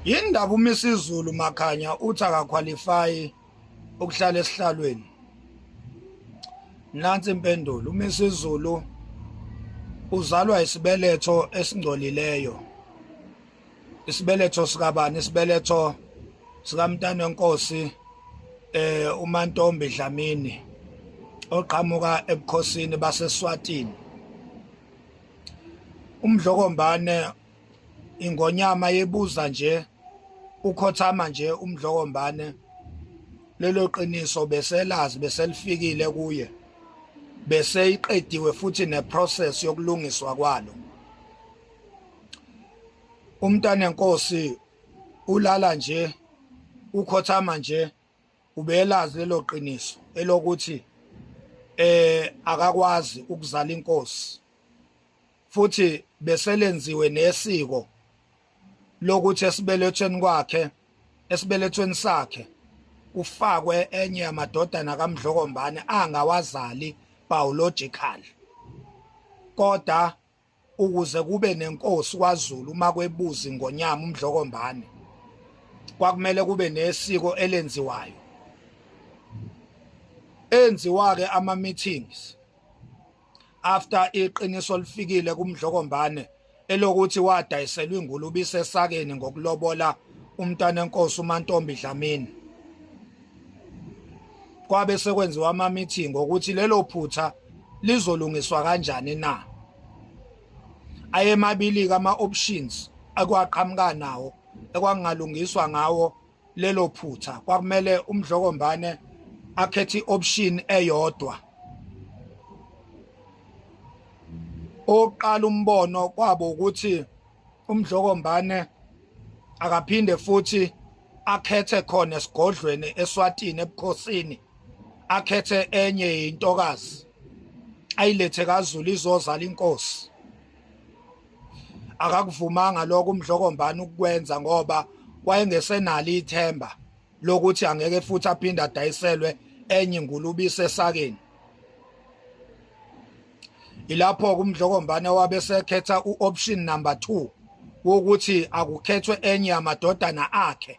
Yindaba uma isiZulu Makhanya uthi akaqualify ukuhlala esihlalweni. Nansi impendulo, uma isiZulu uzalwa isibeletho esingcolileyo. Isibeletho sikabani? Isibeletho sikaMntana weNkosi uMantombi Dlamini oqhamuka ebukhosini baseSwatini. UMdlokombane ingonyama yebuza nje ukhothama nje uMdlokombane lelo qiniso beselazi beselifikile kuye bese iqediwe futhi neprocess yokulungiswa kwalo. Umntana weNkosi ulala nje ukhothama nje ubelazi lelo qiniso elokuthi akakwazi ukuzala inkosi futhi beselenziwe nesiko lokuthi esibelethweni sakhe ufakwe enye yamadodana kaMdlokombane angawazali biological, kodwa ukuze kube nenkosi kwaZulu uma kwebuza ingonyama uMdlokombane kwakumele kube nesiko elenziwayo. Enziwa-ke ama-meetings after iqiniso lifikile kuMdlokombane elokuthi wadayiselwa ingulube isesakeni ngokulobola umntana wenkosi uMantombi Dlamini. Kwabe sekwenziwa ama-meeting ukuthi lelo phutha lizolungiswa kanjani na. Ayemabili ama-options akwaqhamuka nawo ekwangalungiswa ngawo lelo phutha. Kwakumele uMdlokombane akhethe i-option eyodwa. Oqala umbono kwabo ukuthi uMdlokombane akaphinde futhi akhethe khona esigodlweni eSwatini ebukhosini, akhethe enye intokazi ayilethe kaZulu izozala inkosi. Akakuvumanga lokho uMdlokombane ukwenza ngoba wayengesenalo ithemba lokuthi angeke futhi aphinde adayiselwe enye ingulube isesakeni. Ilapho uMdlokombane wabe sekhetha u-option number 2 wokuthi akukhethwe enye yamadodana akhe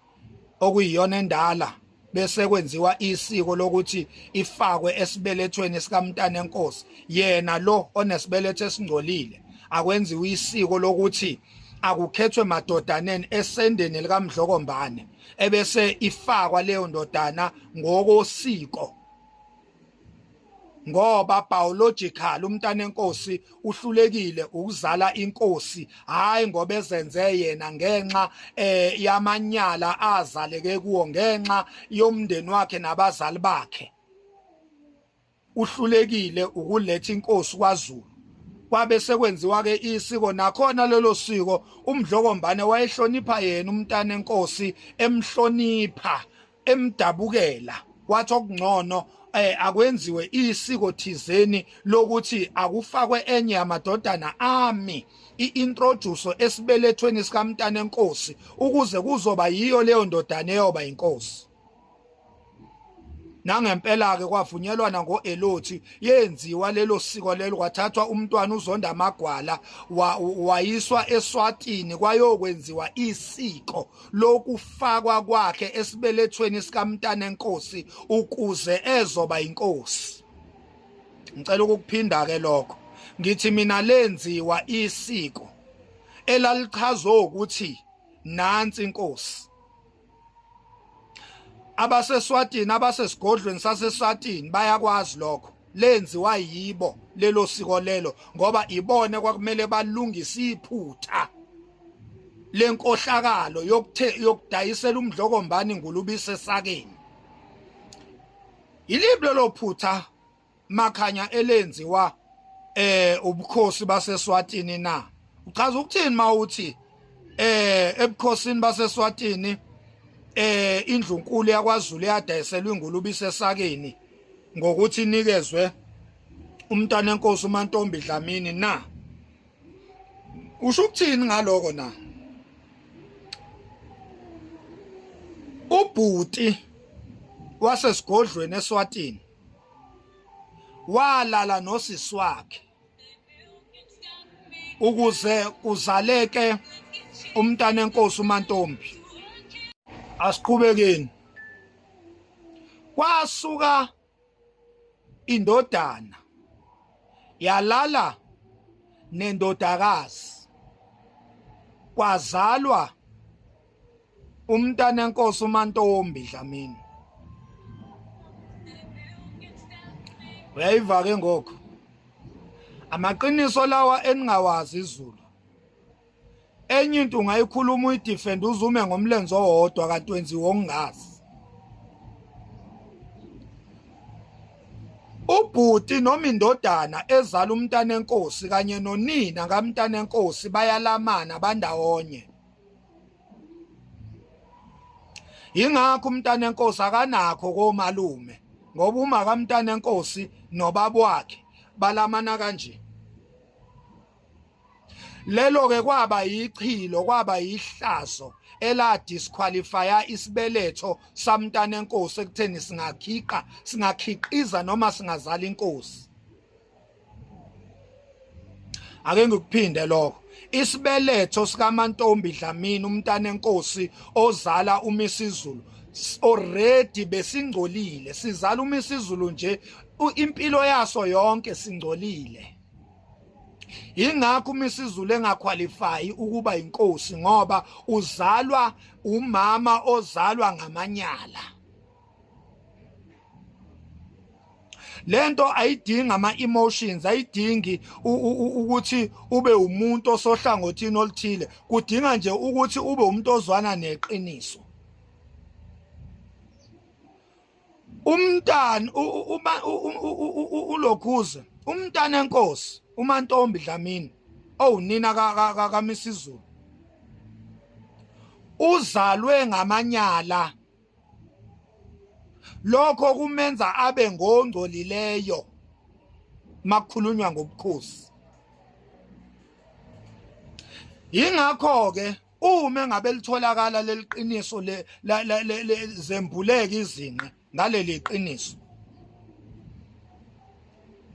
okuyiyona endala bese kwenziwa isiko lokuthi ifakwe esibelethweni sikaMntana weNkosi. Yena lo onesibeletho esingcolile akwenziwa isiko lokuthi akukhethwe madodaneni esendeni likaMdlokombane ebese ifakwa leyo ndodana ngokosiko, ngoba biological umntana wenkosi uhlulekile ukuzala inkosi, hayi ngoba ezenze yena ngenxa yamanyala azaleke kuwo, ngenxa yomndeni wakhe nabazali bakhe. Uhlulekile ukuletha inkosi kwaZulu. Kwabe sekwenziwa-ke isiko, nakhona lelo siko uMdlokombane wayehlonipha yena umntana wenkosi, emhlonipha, emdabukela. Wathi okungcono akwenziwe isiko thizeni lokuthi akufakwe enye yamadodana ami i-introduce esibelethweni sikaMntana weNkosi ukuze kuzoba yiyo leyo ndodana eyoba inkosi. Nangempela-ke kwavunyelwana ngo-Elothi, yenziwa lelo siko lelo, kwathathwa umntwana uZonda Magwala wayiswa eSwatini kwayokwenziwa isiko lokufakwa kwakhe esibelethweni sikaMntana weNkosi ukuze ezoba inkosi. Ngicela ukukuphinda-ke lokho, ngithi mina lenziwa isiko elalichazwe ukuthi nansi inkosi. AbaseSwatini, abasesigodlweni saseSwatini bayakwazi lokho, lenziwa yibo lelo siko lelo ngoba ibone kwakumele balungise iphutha lenkohlakalo yokudayisela uMdlokombane ingulube isesakeni. Iliphi lelo phutha Makhanya elenziwa ubukhosi baseSwatini na? Uchaza ukuthini mawuthi ebukhosini baseSwatini indlunkulu yakwaZulu yadayiselwa ingulube isesakeni ngokuthi inikezwe umntana wenkosi uMantombi Dlamini na? Usho ukuthini ngaloko na? Ubhuti wasesigodlweni eSwatini walala nosisi wakhe ukuze kuzaleke umntana wenkosi uMantombi. asiqhubekeni. Kwasuka indodana yalala nendodakazi, kwazalwa umntanenkosi uMantombi Dlamini. Uyayiva ke ngokho amaqiniso lawa eningawazi izulu. Enye into ungayikhuluma uyidefend uzume ngomlenze owodwa kanti wenziwe ongazi. Ubhuti noma indodana ezala umntanenkosi kanye nonina kamntanenkosi bayalamana bandawonye. Ingakho umntanenkosi akanakho komalume ngoba uma kamntanenkosi nobaba wakhe balamana kanje. Lelo ke kwaba yichilo, kwaba yihlazo ela disqualifya isibeletho samntanenkosi ekutheni singakhiqiza noma singazala inkosi. Ake ngikuphinde lokho. Isibeletho sikaMantombi Dlamini umntanenkosi ozala uMisizulu already besingcolile, sizala uMisizulu nje impilo yaso yonke singcolile. Ingakho uMisizulu engaqualify ukuba inkosi ngoba uzalwa umama ozalwa ngamanyala. Lento ayidingi ama-emotions, ayidingi ukuthi ube umuntu osohlangothini oluthile, kudinga nje ukuthi ube umuntu ozwana neqiniso. Umntana uLokhuze, umntanenkosi uMantombi Dlamini owunina kaMisizulu uzalwe ngamanyala. Lokho kumenza abe ngongcolileyo makukhulunywa ngobukhosi. Ingakho ke uma ngabe litholakala leliqiniso zembuleka izinqe ngaleli qiniso,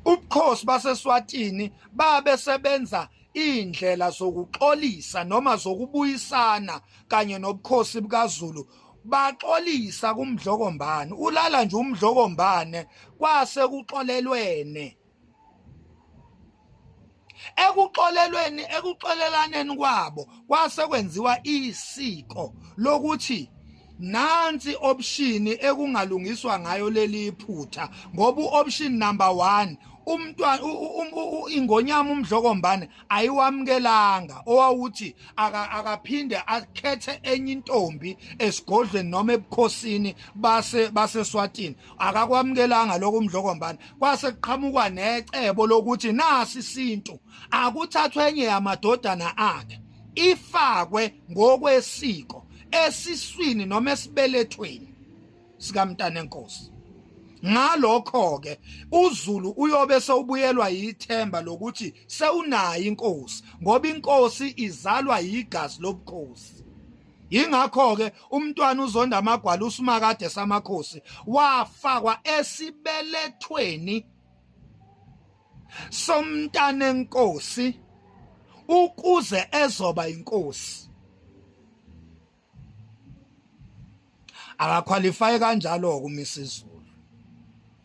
ubukhosi baseSwatini babe sebenza indlela zokuxolisa noma zokubuyisana kanye nobukhosi bukaZulu. Baxolisa kumdlokombane, ulala nje umdlokombane kwase kuxolelwene. Ekuxolelaneni kwabo kwase kwenziwa isiko lokuthi nansi option ekungalungiswa ngayo leli iphutha, ngoba uoption number 1 umntwana ingonyama umdlokombane ayiwamukelanga, owawuthi akaphinde akhethe enye intombi esigodlweni noma ebukhosini baseSwatini. Akakwamukelanga lokho umdlokombane. Kwase kuqhamukwa necebo lokuthi nasi isintu akuthathwe enye yamadodana akhe ifakwe ngokwesiko esiswini noma esibelethweni sikamntanenkosi. Ngalokho ke uZulu uyobe sewubuyelwa yithemba lokuthi sewunayo inkosi ngoba inkosi izalwa yigazi lobukhosi. Ingakho ke umntwana uZonda Magwala uSimakade samakhosi wafakwa esibelethweni somntanenkosi ukuze ezoba inkosi. Akaqualify kanjalo kuMisizulu.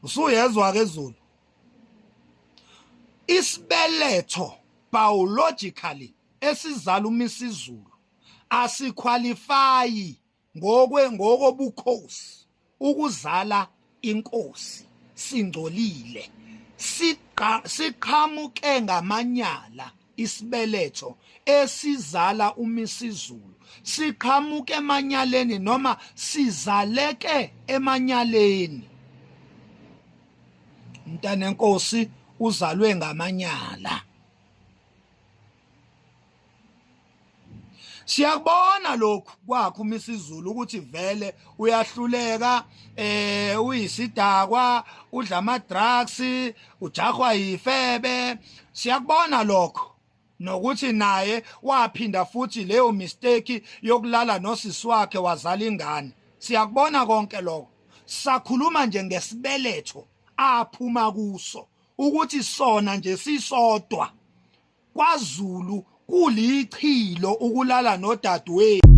Usuyezwa ke Zulu, isibeletho biologically esizala uMisizulu asiqualify ngokobukhosi ukuzala inkosi. Singcolile, siqhamuke ngamanyala. Isibeletho esizala uMisizulu siqhamuke emanyaleni noma sizaleke emanyaleni. Umntanenkosi uzalwe ngamanyala. Siyakubona lokhu kwakho uMisizulu ukuthi vele uyahluleka, uyisidakwa, udla ama-drugs, ujahwa yifebe. Siyakubona lokho nokuthi naye waphinda futhi leyo mistake yokulala nosisi wakhe wazala ingane. Siyakubona konke lokho. Sakhuluma nje ngesibeletho aphuma kuso ukuthi sona nje sisodwa kwaZulu kulichilo ukulala nodadewethu.